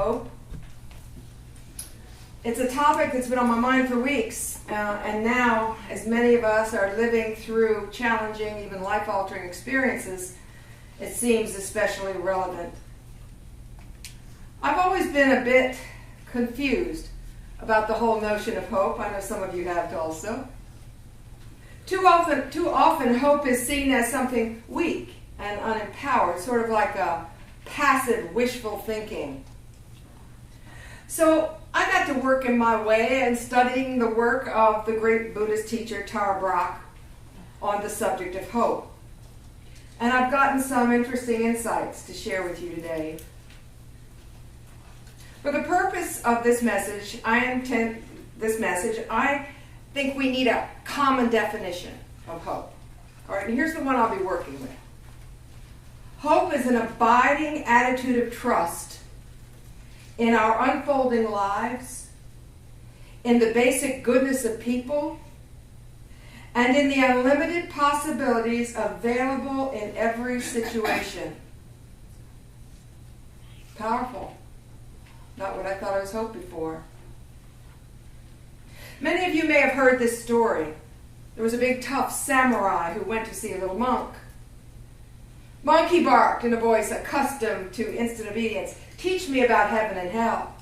hope. It's a topic that's been on my mind for weeks, and now, as many of us are living through challenging, even life-altering experiences, it seems especially relevant. I've always been a bit confused about the whole notion of hope. I know some of you have also. Too often, hope is seen as something weak and unempowered, sort of like a passive, wishful thinking. So I got to work in my way and studying the work of the great Buddhist teacher Tara Brach on the subject of hope. And I've gotten some interesting insights to share with you today. For the purpose of this message, I think we need a common definition of hope. All right, and here's the one I'll be working with. Hope is an abiding attitude of trust in our unfolding lives, in the basic goodness of people, and in the unlimited possibilities available in every situation. Powerful. Not what I thought I was hoping for. Many of you may have heard this story. There was a big tough samurai who went to see a little monk. "Monk," he barked in a voice accustomed to instant obedience, "teach me about heaven and hell."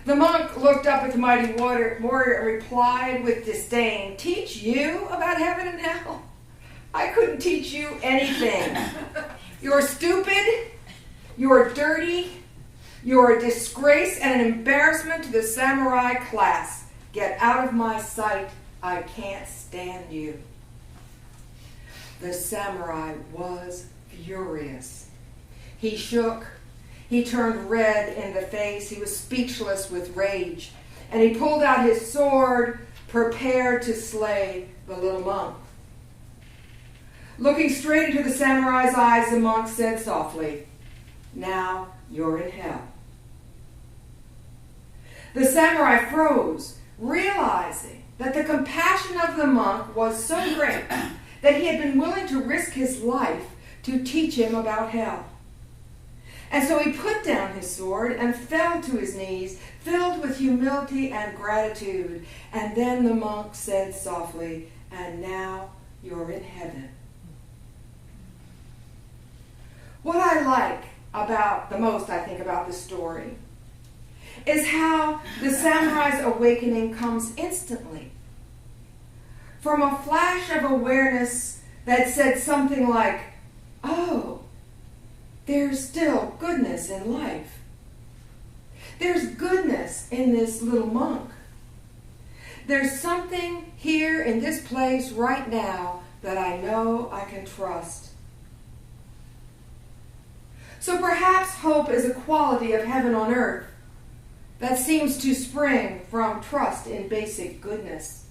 The monk looked up at the mighty warrior and replied with disdain, "Teach you about heaven and hell? I couldn't teach you anything. You're stupid, you're dirty, you're a disgrace and an embarrassment to the samurai class. Get out of my sight. I can't stand you." The samurai was furious. He shook. He turned red in the face. He was speechless with rage. And he pulled out his sword, prepared to slay the little monk. Looking straight into the samurai's eyes, the monk said softly, "Now you're in hell." The samurai froze, realizing that the compassion of the monk was so great that he had been willing to risk his life to teach him about hell. And so he put down his sword and fell to his knees, filled with humility and gratitude. And then the monk said softly, "And now you're in heaven." What I like the most about this story is how the samurai's awakening comes instantly. From a flash of awareness that said something like, "Oh, there's still goodness in life. There's goodness in this little monk. There's something here in this place right now that I know I can trust." So perhaps hope is a quality of heaven on earth that seems to spring from trust in basic goodness.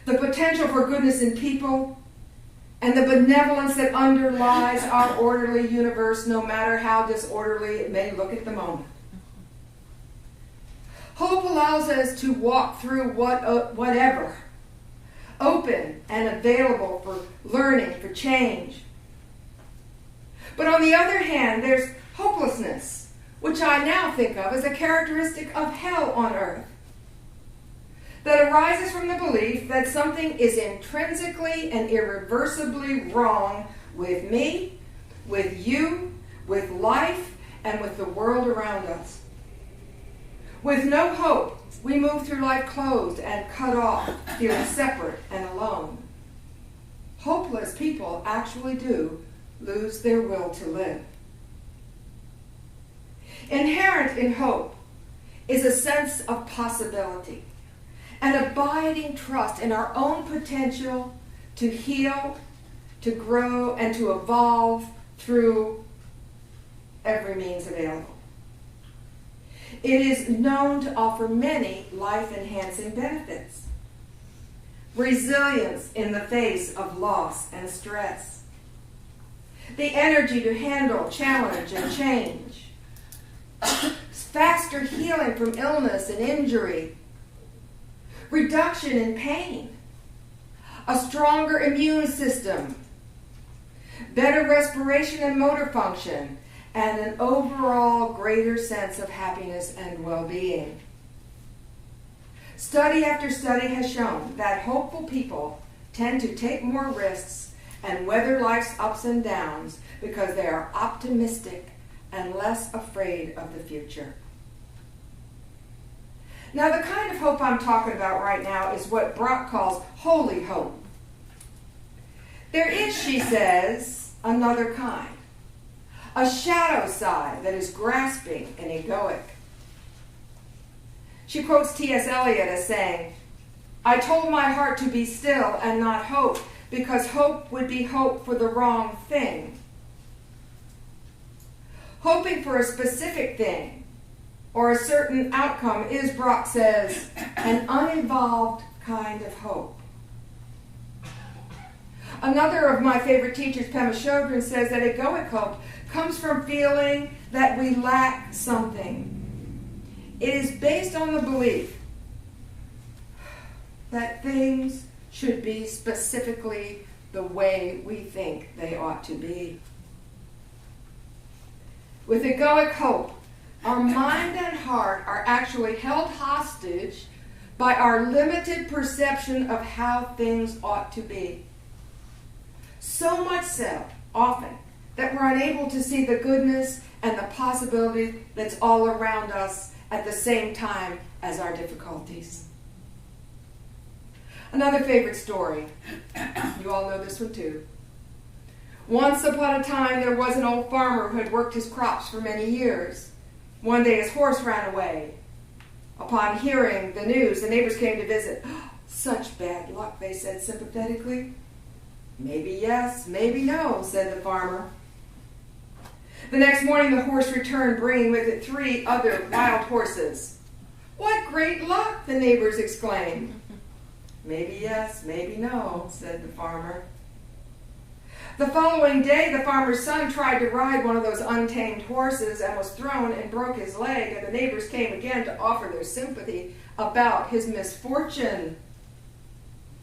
The potential for goodness in people and the benevolence that underlies our orderly universe, no matter how disorderly it may look at the moment. Hope allows us to walk through whatever, open and available for learning, for change. But on the other hand, there's hopelessness, which I now think of as a characteristic of hell on earth, that arises from the belief that something is intrinsically and irreversibly wrong with me, with you, with life, and with the world around us. With no hope, we move through life closed and cut off, feeling separate and alone. Hopeless people actually do lose their will to live. Inherent in hope is a sense of possibility, an abiding trust in our own potential to heal, to grow, and to evolve through every means available. It is known to offer many life-enhancing benefits. Resilience in the face of loss and stress. The energy to handle challenge and change. Faster healing from illness and injury. Reduction in pain. A stronger immune system. Better respiration and motor function. and an overall greater sense of happiness and well-being. Study after study has shown that hopeful people tend to take more risks and weather life's ups and downs because they are optimistic and less afraid of the future. Now, the kind of hope I'm talking about right now is what Brock calls holy hope. There is, she says, another kind. A shadow side that is grasping and egoic. She quotes T.S. Eliot as saying, "I told my heart to be still and not hope, because hope would be hope for the wrong thing." Hoping for a specific thing or a certain outcome is, Brock says, an unevolved kind of hope. Another of my favorite teachers, Pema Chodron, says that egoic hope comes from feeling that we lack something. It is based on the belief that things should be specifically the way we think they ought to be. With egoic hope, our mind and heart are actually held hostage by our limited perception of how things ought to be. So much so, often, that we're unable to see the goodness and the possibility that's all around us at the same time as our difficulties. Another favorite story. You all know this one too. Once upon a time, there was an old farmer who had worked his crops for many years. One day his horse ran away. Upon hearing the news, the neighbors came to visit. "Such bad luck," they said sympathetically. "Maybe yes, maybe no," said the farmer. The next morning the horse returned, bringing with it 3 other wild horses. "What great luck!" the neighbors exclaimed. "Maybe yes, maybe no," said the farmer. The following day, the farmer's son tried to ride one of those untamed horses and was thrown and broke his leg, and the neighbors came again to offer their sympathy about his misfortune.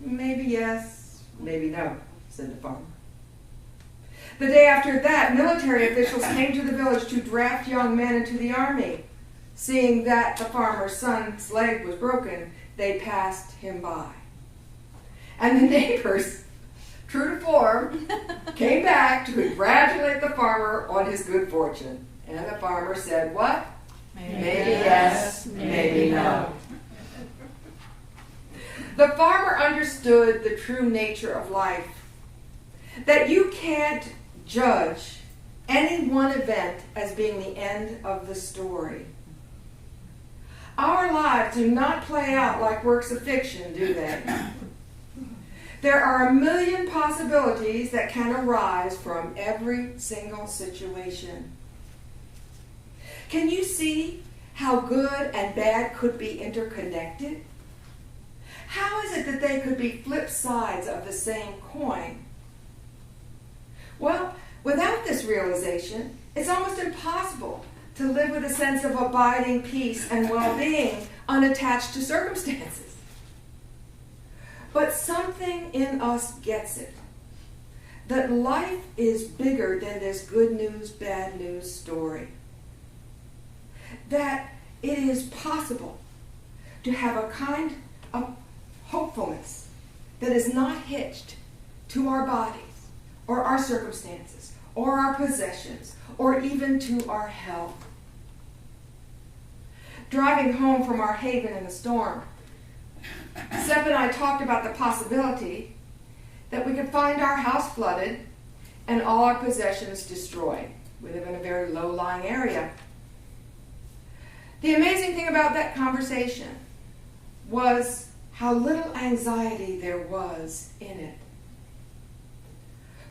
"Maybe yes, maybe no," said the farmer. The day after that, military officials came to the village to draft young men into the army. Seeing that the farmer's son's leg was broken, they passed him by. And the neighbors, true to form, came back to congratulate the farmer on his good fortune. And the farmer said, what? Maybe yes, maybe no. The farmer understood the true nature of life, that you can't judge any one event as being the end of the story. Our lives do not play out like works of fiction, do they? There are a million possibilities that can arise from every single situation. Can you see how good and bad could be interconnected? How is it that they could be flip sides of the same coin? Well, without this realization, it's almost impossible to live with a sense of abiding peace and well-being unattached to circumstances. But something in us gets it, that life is bigger than this good news, bad news story. That it is possible to have a kind of hopefulness that is not hitched to our bodies or our circumstances or our possessions or even to our health. Driving home from our haven in the storm, Seth and I talked about the possibility that we could find our house flooded and all our possessions destroyed. We live in a very low-lying area. The amazing thing about that conversation was how little anxiety there was in it.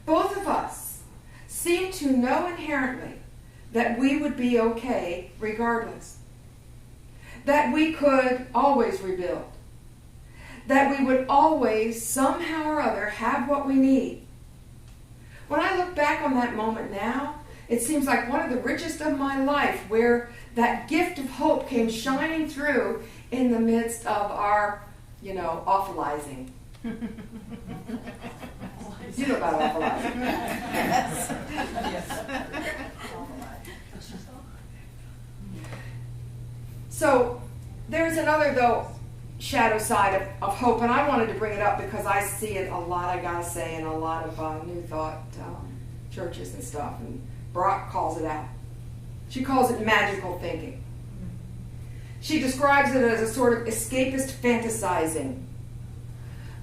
Both of us seemed to know inherently that we would be okay regardless, that we could always rebuild, that we would always, somehow or other, have what we need. When I look back on that moment now, it seems like one of the richest of my life, where that gift of hope came shining through in the midst of our, awfulizing. You know about awfulizing. Yes. Yes. So there's another, though, shadow side of hope, and I wanted to bring it up because I see it a lot, I gotta say, in a lot of New Thought churches and stuff, and Brock calls it out. She calls it magical thinking. She describes it as a sort of escapist fantasizing,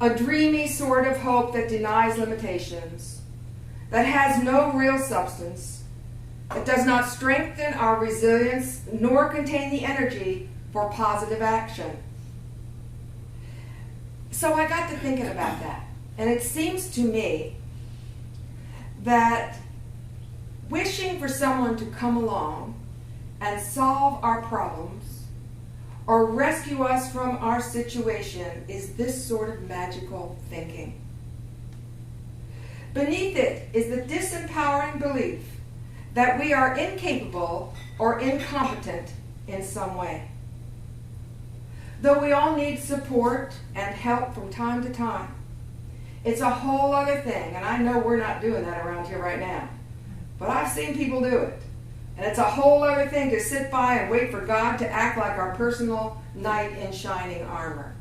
a dreamy sort of hope that denies limitations, that has no real substance, that does not strengthen our resilience, nor contain the energy for positive action. So I got to thinking about that, and it seems to me that wishing for someone to come along and solve our problems or rescue us from our situation is this sort of magical thinking. Beneath it is the disempowering belief that we are incapable or incompetent in some way. Though we all need support and help from time to time, it's a whole other thing, and I know we're not doing that around here right now, but I've seen people do it. And it's a whole other thing to sit by and wait for God to act like our personal knight in shining armor.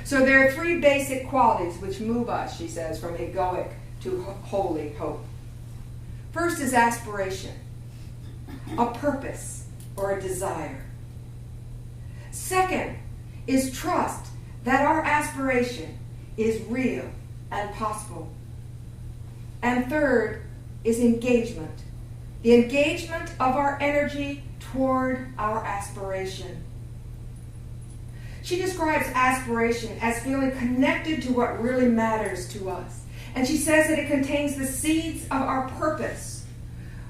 So there are three basic qualities which move us, she says, from egoic to holy hope. First is aspiration, a purpose or a desire. Second is trust that our aspiration is real and possible. And third is engagement, the engagement of our energy toward our aspiration. She describes aspiration as feeling connected to what really matters to us. And she says that it contains the seeds of our purpose,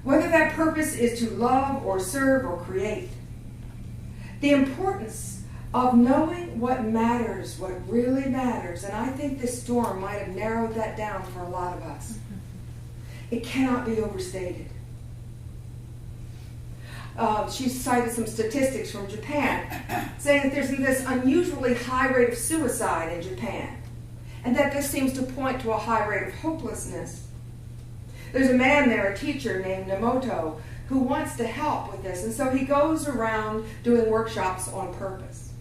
whether that purpose is to love or serve or create. The importance of knowing what matters, what really matters, and I think this storm might have narrowed that down for a lot of us. It cannot be overstated. She cited some statistics from Japan saying that there's this unusually high rate of suicide in Japan, and that this seems to point to a high rate of hopelessness. There's a man there, a teacher named Nomoto, who wants to help with this, and so he goes around doing workshops on purpose.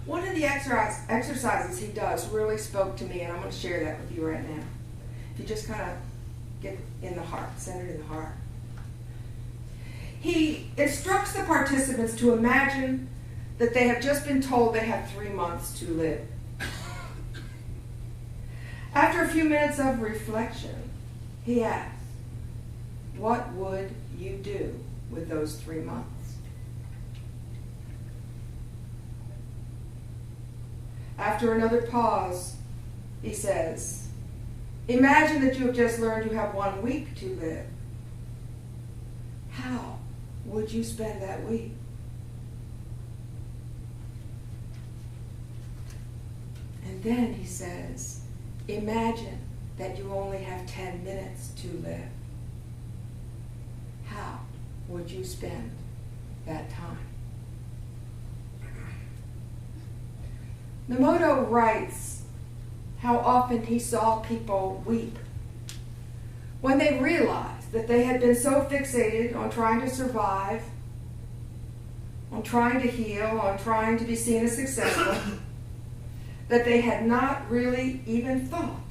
One of the exercises he does really spoke to me, and I'm going to share that with you right now. If you just kind of get in the heart, centered in the heart. He instructs the participants to imagine that they have just been told they have 3 months to live. After a few minutes of reflection, he asks, what would you do with those 3 months? After another pause, he says, imagine that you have just learned you have 1 week to live. How would you spend that week? And then he says, imagine that you only have 10 minutes to live. How would you spend that time? Nomoto writes how often he saw people weep when they realized that they had been so fixated on trying to survive, on trying to heal, on trying to be seen as successful, that they had not really even thought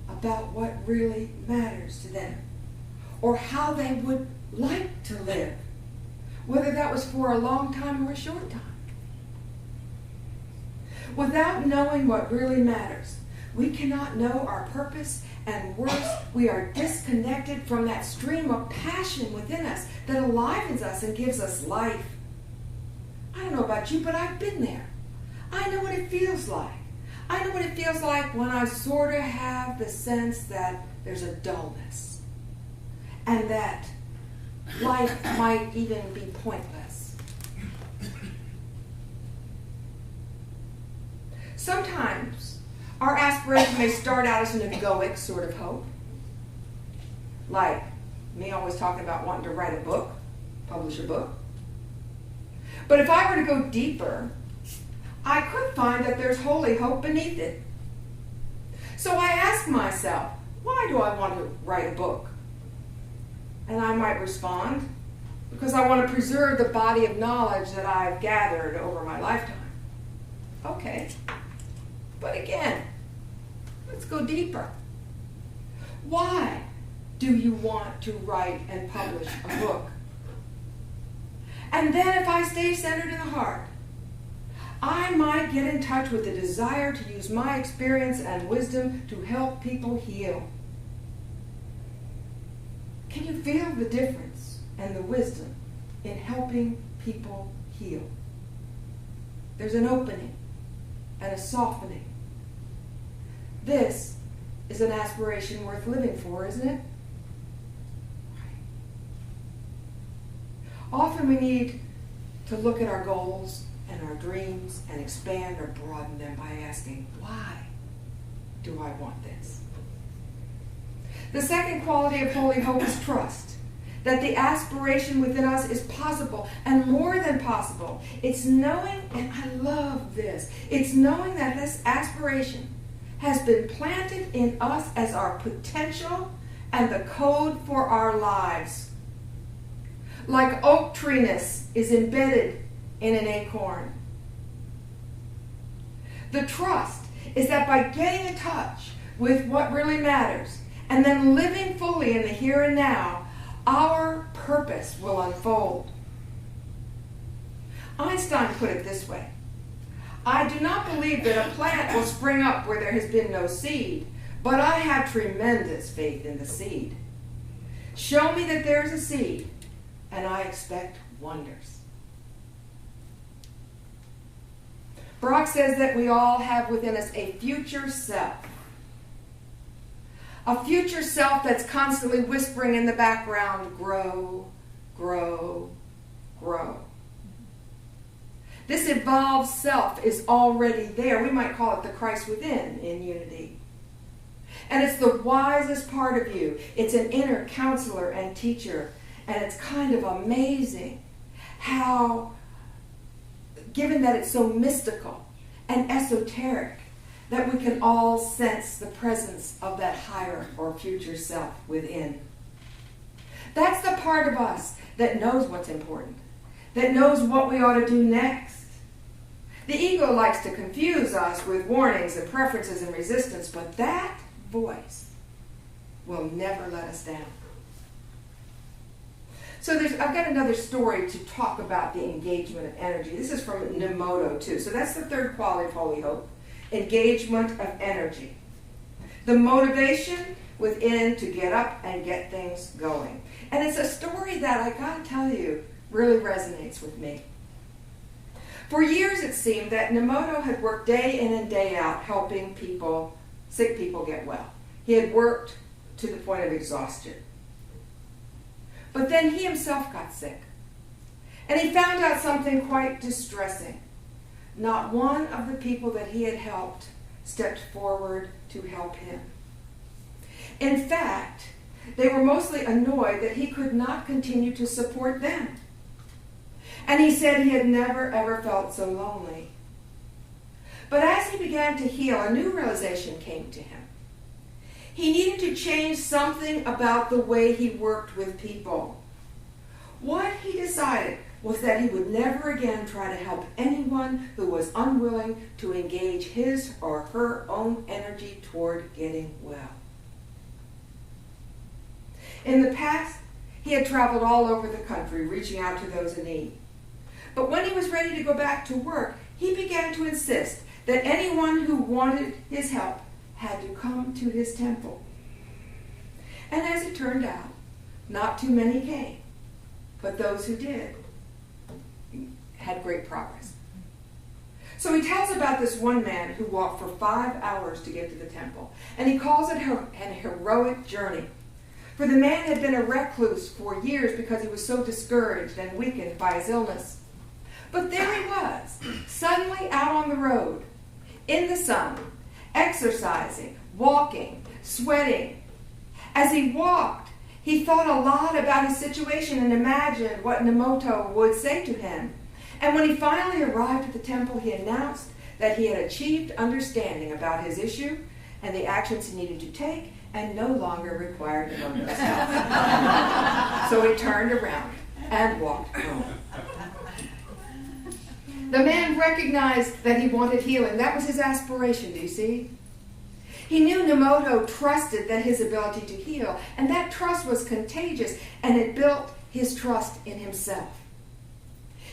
about what really matters to them, or how they would like to live, whether that was for a long time or a short time. Without knowing what really matters, we cannot know our purpose, and worse, we are disconnected from that stream of passion within us that enlivens us and gives us life. I don't know about you, but I've been there. I know what it feels like. I know what it feels like when I sort of have the sense that there's a dullness and that life might even be pointless. Sometimes our aspiration may start out as an egoic sort of hope, like me always talking about wanting to write a book, publish a book. But if I were to go deeper, I could find that there's holy hope beneath it. So I ask myself, why do I want to write a book? And I might respond, because I want to preserve the body of knowledge that I've gathered over my lifetime. Okay. But again, let's go deeper. Why do you want to write and publish a book? And then if I stay centered in the heart, I might get in touch with the desire to use my experience and wisdom to help people heal. Can you feel the difference and the wisdom in helping people heal? There's an opening and a softening. This is an aspiration worth living for, isn't it? Often we need to look at our goals and our dreams and expand or broaden them by asking, why do I want this? The second quality of holy hope is trust, that the aspiration within us is possible and more than possible. It's knowing, and I love this, it's knowing that this aspiration has been planted in us as our potential and the code for our lives. Like oak treeness is embedded in an acorn. The trust is that by getting in touch with what really matters and then living fully in the here and now, our purpose will unfold. Einstein put it this way: I do not believe that a plant will spring up where there has been no seed, but I have tremendous faith in the seed. Show me that there is a seed, and I expect wonders. Brock says that we all have within us a future self. A future self that's constantly whispering in the background, grow, grow, grow. This evolved self is already there. We might call it the Christ within in unity. And it's the wisest part of you. It's an inner counselor and teacher. And it's kind of amazing how, given that it's so mystical and esoteric, that we can all sense the presence of that higher or future self within. That's the part of us that knows what's important, that knows what we ought to do next. The ego likes to confuse us with warnings and preferences and resistance, but that voice will never let us down. So I've got another story to talk about the engagement of energy. This is from Nemoto too. So that's the third quality of holy hope, engagement of energy. The motivation within to get up and get things going. And it's a story that I gotta tell you really resonates with me. For years it seemed that Nemoto had worked day in and day out helping people, sick people, get well. He had worked to the point of exhaustion. But then he himself got sick. And he found out something quite distressing. Not one of the people that he had helped stepped forward to help him. In fact, they were mostly annoyed that he could not continue to support them. And he said he had never, ever felt so lonely. But as he began to heal, a new realization came to him. He needed to change something about the way he worked with people. What he decided was that he would never again try to help anyone who was unwilling to engage his or her own energy toward getting well. In the past, he had traveled all over the country, reaching out to those in need. But when he was ready to go back to work, he began to insist that anyone who wanted his help had to come to his temple. And as it turned out, not too many came, but those who did had great progress. So he tells about this one man who walked for 5 hours to get to the temple, and he calls it an heroic journey. For the man had been a recluse for years because he was so discouraged and weakened by his illness. But there he was, suddenly out on the road, in the sun, exercising, walking, sweating. As he walked, he thought a lot about his situation and imagined what Nemoto would say to him. And when he finally arrived at the temple, he announced that he had achieved understanding about his issue and the actions he needed to take and no longer required Nemoto's help. So he turned around and walked home. The man recognized that he wanted healing. That was his aspiration, do you see? He knew Nemoto trusted that his ability to heal, and that trust was contagious, and it built his trust in himself.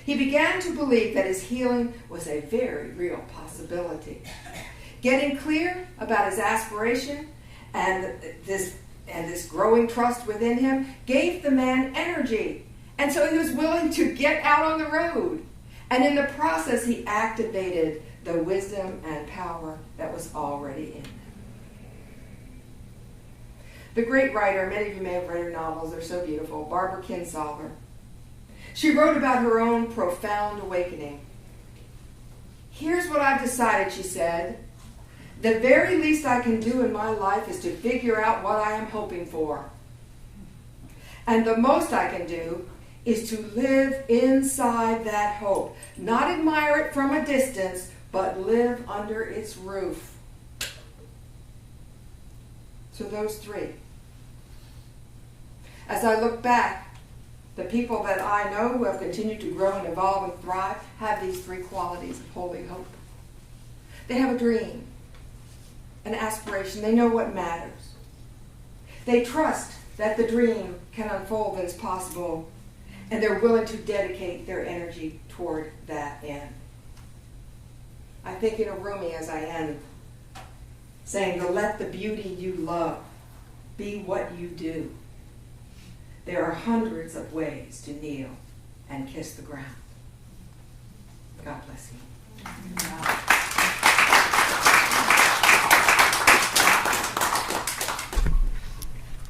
He began to believe that his healing was a very real possibility. Getting clear about his aspiration and this growing trust within him gave the man energy, and so he was willing to get out on the road. And in the process, he activated the wisdom and power that was already in him. The great writer, many of you may have read her novels, they're so beautiful, Barbara Kinsolver. She wrote about her own profound awakening. Here's what I've decided, she said. The very least I can do in my life is to figure out what I am hoping for. And the most I can do is to live inside that hope. Not admire it from a distance, but live under its roof. So those three. As I look back, the people that I know who have continued to grow and evolve and thrive have these three qualities of holy hope. They have a dream, an aspiration. They know what matters. They trust that the dream can unfold as possible, and they're willing to dedicate their energy toward that end. I think in a Rumi as I end, saying to let the beauty you love be what you do. There are hundreds of ways to kneel and kiss the ground. God bless you.